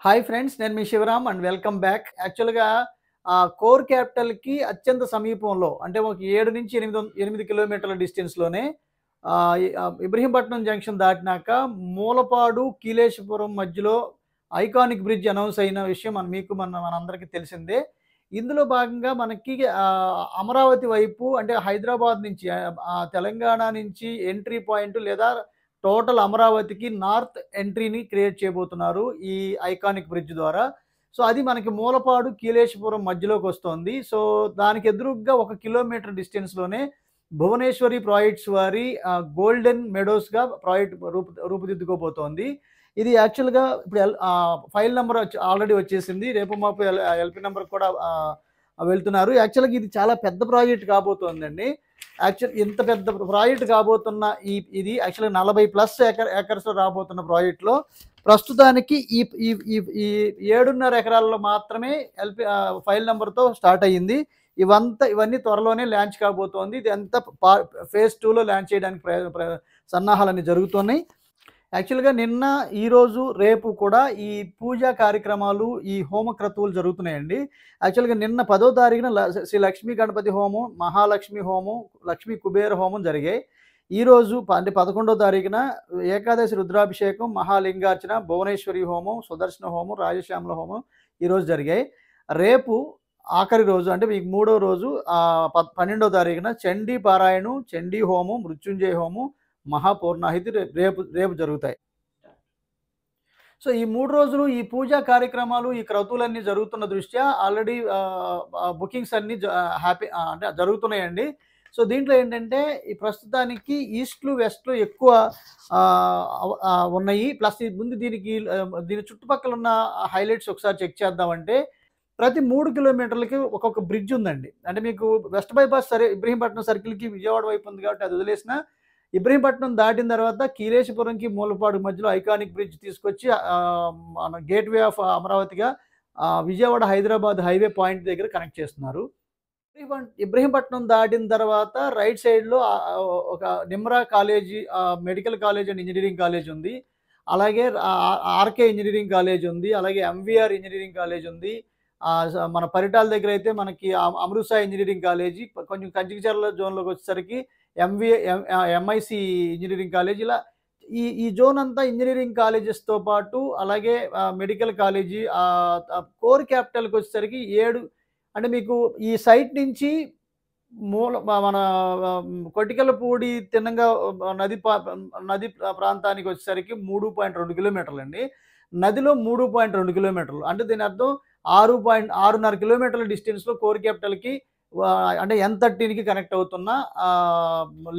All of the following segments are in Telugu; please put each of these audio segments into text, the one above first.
హాయ్ ఫ్రెండ్స్, నేను మీ శివరామ్ అండ్ వెల్కమ్ బ్యాక్. యాక్చువల్‌గా కోర్ క్యాపిటల్‌కి అత్యంత సమీపంలో అంటే ఒక 7-8 కిలోమీటర్ల డిస్టెన్స్‌లోనే ఇబ్రహీంపట్నం జంక్షన్ దాటినాక మూలపాడు, కీలేశపురం మధ్యలో ఐకానిక్ బ్రిడ్జ్ అనౌన్స్ అయిన విషయం మనందరికీ తెలిసిందే. ఇందులో భాగంగా మనకి అమరావతి వైపు అంటే హైదరాబాద్ నుంచి తెలంగాణ నుంచి ఎంట్రీ పాయింట్ లేదా టోటల్ అమరావతికి నార్త్ ఎంట్రీని క్రియేట్ చేయబోతున్నారు ఈ ఐకానిక్ బ్రిడ్జ్ ద్వారా. సో, అది మనకి మూలపాడు, కీలేశపురం మధ్యలోకొస్తోంది. సో, దానికి ఎదురుగ్గా 1 కిలోమీటర్ డిస్టెన్స్‌లోనే భువనేశ్వరి ప్రాజెక్ట్స్ వారి గోల్డెన్ మెడోస్‌గా ప్రాజెక్ట్ రూపుదిద్దుకోబోతోంది. ఇది యాక్చువల్‌గా ఇప్పుడు ఫైల్ నంబర్ ఆల్రెడీ వచ్చేసింది. రేపు మాపు ఎల్‌పీ నంబర్ కూడా వెళ్తున్నారు. యాక్చువల్‌గా ఇది చాలా పెద్ద ప్రాజెక్ట్ కాబోతోందండి. ఇంత పెద్ద ప్రాజెక్ట్ కాబోతున్న ఇది యాక్చువల్‌గా 40 ప్లస్ ఏకర్స్‌లో రాబోతున్న ప్రాజెక్ట్‌లో ప్రస్తుతానికి ఈ ఈ ఈ ఈ 7.5 ఎకరాల్లో మాత్రమే ఫైల్ నంబర్‌తో స్టార్ట్ అయ్యింది. ఇవన్నీ త్వరలోనే లాంచ్ కాబోతోంది. ఇదంతా ఫేజ్ 2లో లాంచ్ చేయడానికి సన్నాహాలన్నీ జరుగుతున్నాయి. యాక్చువల్‌గా నిన్న, ఈరోజు, రేపు కూడా ఈ పూజా కార్యక్రమాలు, ఈ హోమ క్రతువులు జరుగుతున్నాయండి. యాక్చువల్‌గా నిన్న 10వ తారీఖున శ్రీ లక్ష్మీ గణపతి హోమం, మహాలక్ష్మి హోమం, లక్ష్మీ కుబేర హోమం జరిగాయి. ఈరోజు అంటే 11వ తారీఖున ఏకాదశి రుద్రాభిషేకం, మహాలింగార్చన, భువనేశ్వరి హోమం, సుదర్శన హోమం, రాజశ్యామల హోమం ఈరోజు జరిగాయి. రేపు ఆఖరి రోజు అంటే మీకు మూడో రోజు 12వ తారీఖున చండీ పారాయణం, చండీ హోమం, మృత్యుంజయ హోమం, మహాపూర్ణాహుతి రేపు రేపు జరుగుతాయి. సో, ఈ 3 రోజులు ఈ పూజా కార్యక్రమాలు, ఈ క్రతువులన్నీ జరుగుతున్న దృష్ట్యా ఆల్రెడీ బుకింగ్స్ అన్నీ అంటే జరుగుతున్నాయండి. సో, దీంట్లో ఏంటంటే ఈ ప్రస్తుతానికి ఈస్ట్‌లు, వెస్ట్‌లు ఎక్కువ ఉన్నాయి. ప్లస్ ముందు దీని చుట్టుపక్కల ఉన్న హైలైట్స్ ఒకసారి చెక్ చేద్దామంటే ప్రతి 3 కిలోమీటర్లకి ఒక్కొక్క బ్రిడ్జ్ ఉందండి. అంటే మీకు వెస్ట్ బైపాస్ ఇబ్రహీంపట్నం సర్కిల్‌కి విజయవాడ వైపు ఉంది కాబట్టి అది వదిలేసినా ఇబ్రహీంపట్నం దాటిన తర్వాత కీలేశపురంకి, మూలపాడు మధ్యలో ఐకానిక్ బ్రిడ్జ్ తీసుకొచ్చి మన గేట్‌వే ఆఫ్ అమరావతిగా విజయవాడ, హైదరాబాద్ హైవే పాయింట్ దగ్గర కనెక్ట్ చేస్తున్నారు. ఇబ్రహీంపట్నం దాటిన తర్వాత రైట్ సైడ్‌లో ఒక Nimra college, medical college and engineering college ఉంది. అలాగే ఆర్‌కే ఇంజినీరింగ్ కాలేజ్ ఉంది. అలాగే ఎంవీఆర్ ఇంజినీరింగ్ కాలేజ్ ఉంది. మన పరిటాల దగ్గర అయితే మనకి అమృత ఇంజినీరింగ్ కాలేజీ, కొంచెం కంచికచర్ల జోన్‌లోకి వచ్చేసరికి ఎంఐసి ఇంజినీరింగ్ కాలేజ్, ఇలా ఈ జోన్ అంతా ఇంజినీరింగ్ కాలేజెస్‌తో పాటు అలాగే మెడికల్ కాలేజీ, కోర్ క్యాపిటల్‌కి వచ్చేసరికి 7 అంటే మీకు ఈ సైట్ నుంచి మన కొటికలపూడి తిన్నంగా నది ప్రాంతానికి వచ్చేసరికి 3.2 కిలోమీటర్లండి. నదిలో 3.2 కిలోమీటర్లు. అంటే దీని అర్థం 6.6.5 కిలోమీటర్ల డిస్టెన్స్‌లో కోర్ క్యాపిటల్‌కి అంటే N13కి కనెక్ట్ అవుతున్న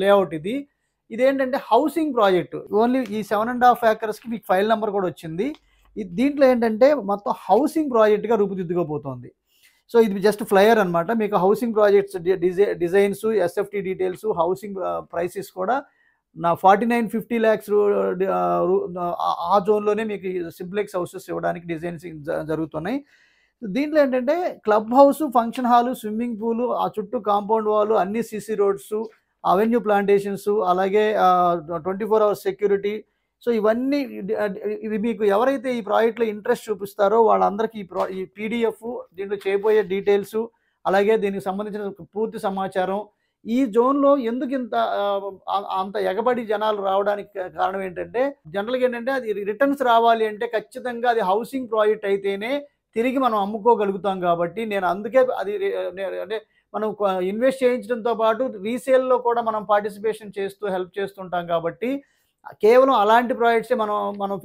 లేఅవుట్ ఇది. ఇదేంటంటే హౌసింగ్ ప్రాజెక్ట్. ఓన్లీ ఈ 7.5 ఏకర్స్‌కి మీకు ఫైల్ నంబర్ కూడా వచ్చింది. దీంట్లో ఏంటంటే మొత్తం హౌసింగ్ ప్రాజెక్ట్‌గా రూపుదిద్దుకోబోతోంది. సో, ఇది జస్ట్ ఫ్లైయర్ అనమాట. మీకు housing projects designs, SFT details, housing prices కూడా 49-50 లాక్స్ ఆ జోన్‌లోనే మీకు సింప్లెక్స్ హౌసెస్ ఇవ్వడానికి డిజైన్స్ జరుగుతున్నాయి. దీంట్లో ఏంటంటే club house, function hall, swimming pool, ఆ చుట్టూ కాంపౌండ్ వాల్, అన్ని సీసీ రోడ్స్, అవెన్యూ ప్లాంటేషన్స్, అలాగే 24 అవర్స్ సెక్యూరిటీ. సో, ఇవన్నీ ఇవి మీకు ఎవరైతే ఈ ప్రాజెక్ట్‌లో ఇంట్రెస్ట్ చూపిస్తారో వాళ్ళందరికీ ఈ పీడీఎఫ్, దీంట్లో చేయబోయే డీటెయిల్స్, అలాగే దీనికి సంబంధించిన పూర్తి సమాచారం, ఈ జోన్‌లో ఎందుకింత అంత ఎగబడి జనాలు రావడానికి కారణం ఏంటంటే, జనరల్‌గా ఏంటంటే అది రిటర్న్స్ రావాలి అంటే ఖచ్చితంగా అది హౌసింగ్ ప్రాజెక్ట్ అయితేనే తిరిగి మనం అమ్ముకోగలుగుతాం కాబట్టి, నేను అందుకే అది అంటే మనం ఇన్వెస్ట్ చేయించడంతో పాటు రీసేల్‌లో కూడా మనం పార్టిసిపేషన్ చేస్తూ హెల్ప్ చేస్తుంటాం కాబట్టి, కేవలం అలాంటి ప్రాజెక్ట్సే మనం మనం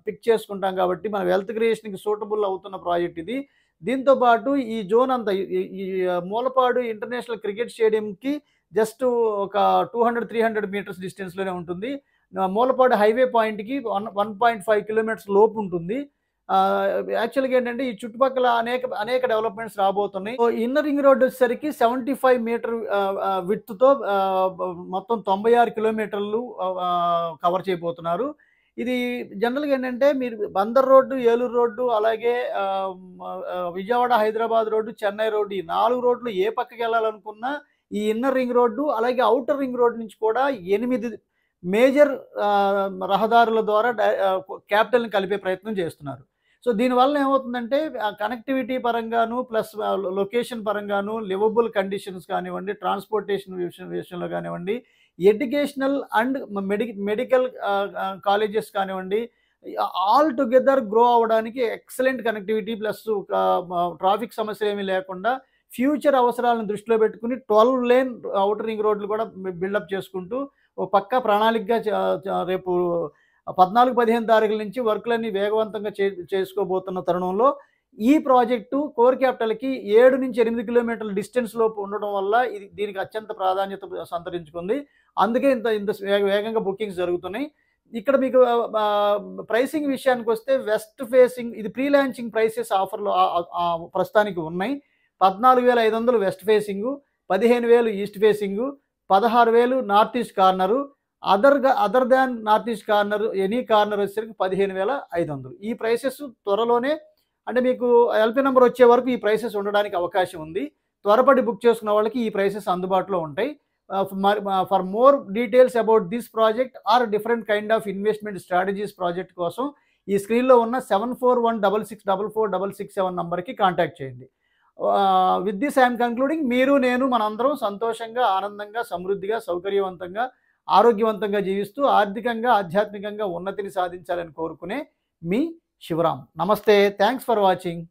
పిక్ చేసుకుంటాం కాబట్టి, మన వెల్త్ క్రియేషన్‌కి సూటబుల్ అవుతున్న ప్రాజెక్ట్ ఇది. దీంతో పాటు ఈ జోన్ అంతా ఈ ఈ మూలపాడు ఇంటర్నేషనల్ క్రికెట్ స్టేడియంకి జస్ట్ ఒక 200-300 మీటర్స్ డిస్టెన్స్‌లోనే ఉంటుంది. మూలపాడు హైవే పాయింట్‌కి 1.5 కిలోమీటర్స్ లోపు ఉంటుంది. యాక్చువల్‌గా ఏంటంటే ఈ చుట్టుపక్కల అనేక డెవలప్‌మెంట్స్ రాబోతున్నాయి. సో, ఇన్నర్ రింగ్ రోడ్ వచ్చేసరికి 75 మీటర్ విడ్త్‌తో మొత్తం 96 కిలోమీటర్లు కవర్ చేయబోతున్నారు. ఇది జనరల్‌గా ఏంటంటే మీరు బందర్ రోడ్డు, ఏలూరు రోడ్డు, అలాగే విజయవాడ, హైదరాబాద్ రోడ్డు, చెన్నై రోడ్డు, ఈ 4 రోడ్లు ఏ పక్కకెళ్ళాలనుకున్నా ఈ ఇన్నర్ రింగ్ రోడ్డు, అలాగే ఔటర్ రింగ్ రోడ్ నుంచి కూడా 8 మేజర్ రహదారుల ద్వారా క్యాపిటల్‌ని కలిపే ప్రయత్నం చేస్తున్నారు. సో దీనివల్ల ఏమవుతుందంటే కనెక్టివిటీ పరంగాను ప్లస్ లొకేషన్ పరంగాను లివబుల్ కండిషన్స్ కానివ్వండి, ట్రాన్స్‌పోర్టేషన్ విషయంలో కానివ్వండి, ఎడ్యుకేషనల్ అండ్ మెడికల్ కాలేజెస్ కానివ్వండి, ఆల్ టుగెదర్ గ్రో అవ్వడానికి ఎక్సలెంట్ కనెక్టివిటీ ప్లస్ ట్రాఫిక్ సమస్యలేమీ లేకుండా ఫ్యూచర్ అవసరాలను దృష్టిలో పెట్టుకొని 12 లేన్ ఔటర్ రింగ్ రోడ్లు కూడా బిల్డప్ చేసుకుంటూ ఓ పక్కా ప్రణాళికగా రేపు 14, 15 తారీఖుల నుంచి వర్కులన్నీ వేగవంతంగా చేసుకోబోతున్న తరుణంలో ఈ ప్రాజెక్టు కోర్ క్యాపిటల్‌కి 7-8 కిలోమీటర్ల డిస్టెన్స్ లోపు ఉండడం వల్ల దీనికి అత్యంత ప్రాధాన్యత సంతరించుకుంది. అందుకే ఇంత ఇంత వేగంగా బుకింగ్స్ జరుగుతున్నాయి. ఇక్కడ మీకు ప్రైసింగ్ విషయానికొస్తే వెస్ట్ ఫేసింగ్ ఇది ప్రీ లాంచింగ్ ప్రైసెస్ ఆఫర్‌లో ప్రస్తుతానికి ఉన్నాయి. 14,500 west facing, 15,000 east facing, 16,000 north east corner, other than north east corner any corner వచ్చేసరికి 15,500. ఈ ప్రైసెస్ త్వరలోనే అంటే మీకు ఎల్‌పీ నంబర్ వచ్చే వరకు ఈ ప్రైసెస్ ఉండడానికి అవకాశం ఉంది. త్వరపడి బుక్ చేసుకున్న వాళ్ళకి ఈ ప్రైసెస్ అందుబాటులో ఉంటాయి. For more details about this project or different kind of investment strategies project కోసం ఈ స్క్రీన్‌లో ఉన్న 7416644667 నంబర్‌కి కాంటాక్ట్ చేయండి. With this I am concluding. మీరు, నేను మనందరం సంతోషంగా, ఆనందంగా, సమృద్ధిగా, సౌకర్యవంతంగా, ఆరోగ్యవంతంగా జీవిస్తూ ఆర్థికంగా, ఆధ్యాత్మికంగా ఉన్నతిని సాధించాలని కోరుకునే మీ శివరాం. నమస్తే. Thanks for watching.